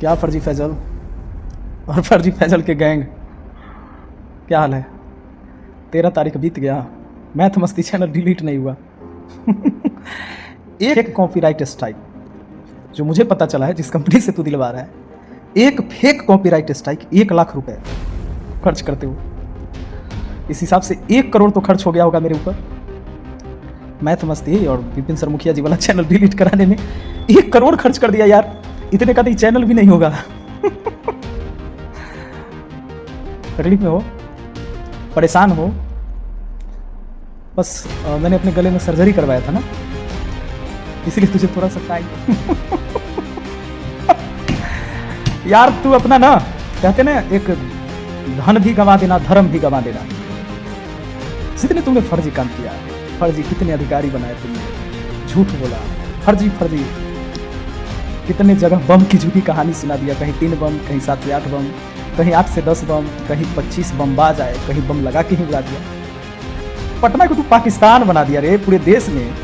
क्या फर्जी फैजल और फर्जी फैजल के गैंग, क्या हाल है? 13 तारीख बीत गया, मैथ मस्ती चैनल डिलीट नहीं हुआ। एक कॉपीराइट स्ट्राइक जो मुझे पता चला है, जिस कंपनी से तू दिलवा रहा है, एक फेक कॉपीराइट स्ट्राइक 1 लाख रुपए खर्च करते हो। इस हिसाब से 1 करोड़ तो खर्च हो गया होगा मेरे ऊपर। मैथ मस्ती और विपिन सर मुखिया जी वाला चैनल डिलीट कराने में 1 करोड़ खर्च कर दिया यार। इतने का तो चैनल भी नहीं होगा। तकलीफ में हो, परेशान हो, बस मैंने अपने गले में सर्जरी करवाया था ना, इसलिए तुझे थोड़ा सा टाइम। यार तू अपना ना, कहते ना, एक धन भी गंवा देना, धर्म भी गंवा देना। जितने तुमने फर्जी काम किया, फर्जी कितने अधिकारी बनाए तुमने, झूठ बोला, फर्जी फर्जी कितने जगह बम की झूठी कहानी सुना दिया। कहीं 3 बम, कहीं 7 से 8 बम, कहीं 8 से 10 बम, कहीं 25 बम बाज आए, कहीं बम लगा के ही उड़ा दिया। पटना को तू पाकिस्तान बना दिया रे। पूरे देश में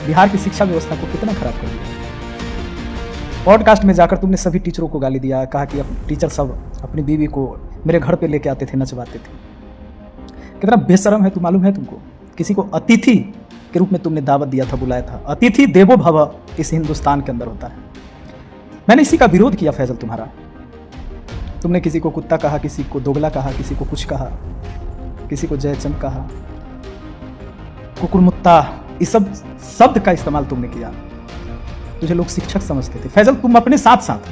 बिहार की शिक्षा व्यवस्था को कितना खराब कर दिया। पॉडकास्ट में जाकर तुमने सभी टीचरों को गाली दिया, कहा कि टीचर सब अपनी बीवी को मेरे घर पे लेके आते थे, नचवाते थे। कितना बेशरम है तू, मालूम है तुमको? किसी को अतिथि के रूप में तुमने दावत दिया था, बुलाया था। अतिथि देवो भव इस हिंदुस्तान के अंदर होता है। मैंने इसी का विरोध किया फैजल तुम्हारा। तुमने किसी को कुत्ता कहा, किसी को दोगला कहा, किसी को कुछ कहा, किसी को जयचंद कहा, कुकुरमुत्ता, इस सब शब्द का इस्तेमाल तुमने किया। तुझे लोग शिक्षक समझते थे फैजल। तुम अपने साथ साथ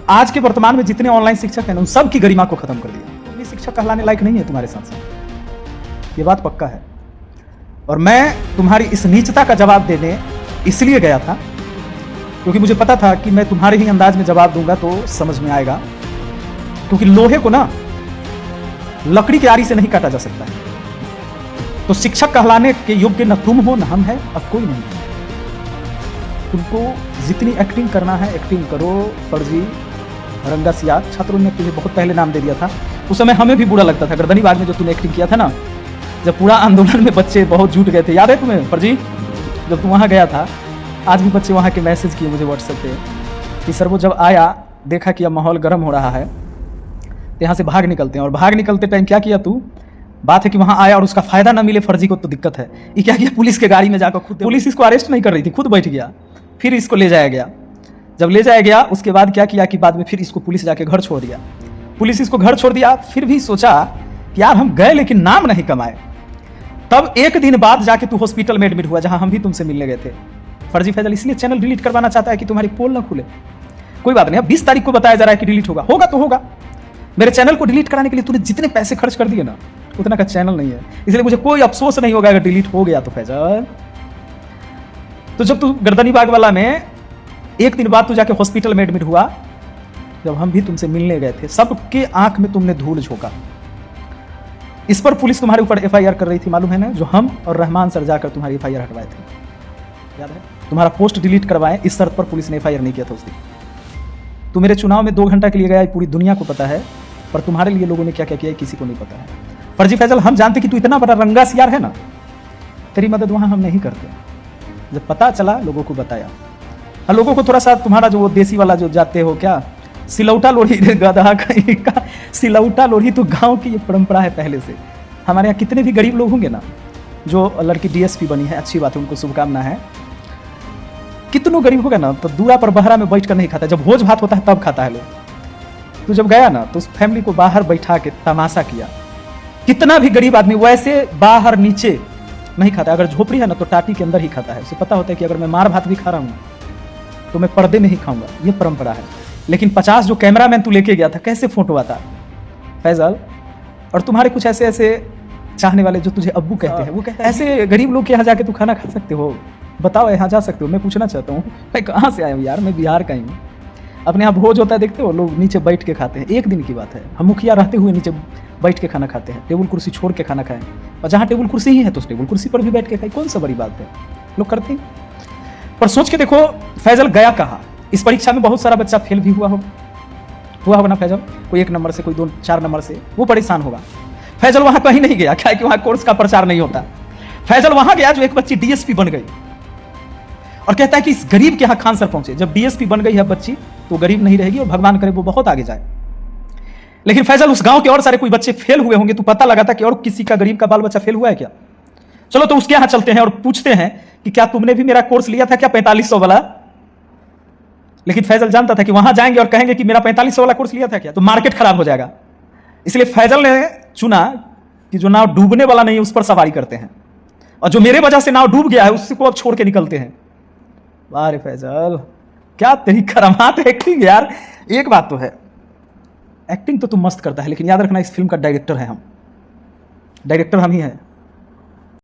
आज के वर्तमान में जितने ऑनलाइन शिक्षक हैं उन सब की गरिमा को खत्म कर दिया। तुम भी शिक्षक कहलाने लायक नहीं है तुम्हारे साथ साथ, ये बात पक्का है। और मैं तुम्हारी इस नीचता का जवाब देने इसलिए गया था क्योंकि मुझे पता था कि मैं तुम्हारे ही अंदाज में जवाब दूंगा तो समझ में आएगा। क्योंकि लोहे को ना लकड़ी की आरी से नहीं काटा जा सकता है। तो शिक्षक कहलाने के योग्य न तुम हो न हम है, अब कोई नहीं। तुमको जितनी एक्टिंग करना है एक्टिंग करो। फर्जी, रंगा सियार, छात्रों ने तुझे बहुत पहले नाम दे दिया था। उस समय हमें भी बुरा लगता था। गर्दनी बाग में जो तूने एक्टिंग किया था ना, जब पूरा आंदोलन में बच्चे बहुत जुट गए थे, याद है तुम्हें फर्जी? जब तुम वहाँ गया था, आज भी बच्चे वहाँ के मैसेज किए मुझे व्हाट्सएप पे कि सर वो जब आया, देखा कि अब माहौल गर्म हो रहा है, तो यहाँ से भाग निकलते हैं। और भाग निकलते टाइम क्या किया तू? बात है कि वहाँ आया और उसका फायदा ना मिले फर्जी को तो दिक्कत है। ये क्या किया? पुलिस के गाड़ी में जाकर खुद, पुलिस इसको अरेस्ट नहीं कर रही थी, खुद बैठ गया। फिर इसको ले जाया गया। जब ले जाया गया उसके बाद क्या किया कि बाद में फिर इसको पुलिस जाके घर छोड़ दिया। पुलिस इसको घर छोड़ दिया। फिर भी सोचा कि यार हम गए लेकिन नाम नहीं कमाए। तब 1 दिन बाद जाके तू हॉस्पिटल में एडमिट हुआ, जहां हम भी तुमसे मिलने गए थे। फर्जी फैजल इसलिए चैनल डिलीट करवाना चाहता है कि तुम्हारी पोल ना खुले। कोई बात नहीं, अब 20 तारीख को बताया जा रहा है कि डिलीट होगा। होगा तो होगा। मेरे चैनल को डिलीट कराने के लिए तूने जितने पैसे खर्च कर दिए ना, उतना का चैनल नहीं है। इसलिए मुझे कोई अफसोस नहीं होगा अगर डिलीट हो गया तो फैजल। तो जब तू गर्दनी बाग वाला में 1 दिन बाद तू जाके हॉस्पिटल में एडमिट हुआ, जब हम भी तुमसे मिलने गए थे, सबके आंख में तुमने धूल झोंका। इस पर पुलिस तुम्हारे ऊपर एफआईआर कर रही थी, मालूम है ना? जो हम और रहमान सर जाकर तुम्हारी एफआईआर हटवाए थे, याद है? तुम्हारा पोस्ट डिलीट करवाए, इस शर्त पर पुलिस ने एफआईआर नहीं किया था उस दिन। तू मेरे चुनाव में 2 घंटा के लिए गया, पूरी दुनिया को पता है, पर तुम्हारे लिए लोगों ने क्या क्या किया किसी को नहीं पता है। फर्जी फैजल, हम जानते कि तू इतना बड़ा रंगा सियार है ना, तेरी मदद वहां हम नहीं करते। जब पता चला लोगों को बताया। और लोगों को थोड़ा सा तुम्हारा जो देसी वाला जो जाते हो क्या, सिलौटा लोढ़ी गधा कहीं का, सिलौटा लोढ़ी तो गांव की ये परंपरा है पहले से। हमारे यहाँ कितने भी गरीब लोग होंगे ना, जो लड़की डीएसपी बनी है, अच्छी बात है, उनको शुभकामना है। कितनों गरीब होगा ना तो दूरा पर बहरा में बैठ कर नहीं खाता, जब भोज भात होता है तब खाता है लोग। तो जब गया ना तो उस फैमिली को बाहर बैठा के तमाशा किया। कितना भी गरीब आदमी वैसे बाहर नीचे नहीं खाता। अगर झोपड़ी है ना तो टाटी के अंदर ही खाता है। उसे पता होता है कि अगर मैं मार भात भी खा रहा हूँ तो मैं पर्दे में ही खाऊंगा, ये परंपरा है। लेकिन 50 जो कैमरामैन तू लेके गया था, कैसे फोटो आता फैजल? और तुम्हारे कुछ ऐसे ऐसे चाहने वाले जो तुझे अब्बू कहते हैं, वो कहते हैं ऐसे गरीब लोग के यहाँ जाके तू खाना खा सकते हो? बताओ, यहाँ जा सकते हो? मैं पूछना चाहता हूँ, मैं कहाँ से आया हूँ यार? मैं बिहार का ही हूँ। अपने यहाँ भोज होता है, देखते हो, लोग नीचे बैठ के खाते हैं। 1 दिन की बात है, हम मुखिया रहते हुए नीचे बैठ के खाना खाते हैं, टेबल कुर्सी छोड़ के खाना खाएं। और जहाँ टेबल कुर्सी ही है तो उस टेबल कुर्सी पर भी बैठ के खाए। कौन सा बड़ी बात है, लोग करते हैं। पर सोच के देखो फैजल गया कहाँ? इस परीक्षा में बहुत सारा बच्चा फेल भी हुआ होगा ना फैजल? कोई 1 नंबर से, कोई 2-4 नंबर से, वो परेशान होगा। फैजल वहां कहीं नहीं गया, क्या है कि वहां कोर्स का प्रचार नहीं होता। फैजल वहां गया जो एक बच्ची डीएसपी बन गई और कहता है कि इस गरीब के यहाँ खान सर पहुंचे। जब डीएसपी बन गई है बच्ची तो गरीब नहीं रहेगी और भगवान करे वो बहुत आगे जाए। लेकिन फैजल, उस गांव के और सारे कोई बच्चे फेल हुए होंगे, तो पता लगा था कि और किसी का गरीब का बाल बच्चा फेल हुआ है क्या? चलो तो उसके यहां चलते हैं और पूछते हैं कि क्या तुमने भी मेरा कोर्स लिया था क्या 4500 वाला? लेकिन फैजल जानता था कि वहां जाएंगे और कहेंगे कि मेरा 4500 वाला कोर्स लिया था क्या, तो मार्केट खराब हो जाएगा। इसलिए फैजल ने चुना कि जो नाव डूबने वाला नहीं है उस पर सवारी करते हैं, और जो मेरे वजह से नाव डूब गया है उसको अब छोड़ के निकलते हैं। वाह रे फैजल, क्या तेरी करामात है एक्टिंग यार। एक बात तो है, एक्टिंग तो तुम मस्त करता है, लेकिन याद रखना इस फिल्म का डायरेक्टर है हम, डायरेक्टर हम ही हैं।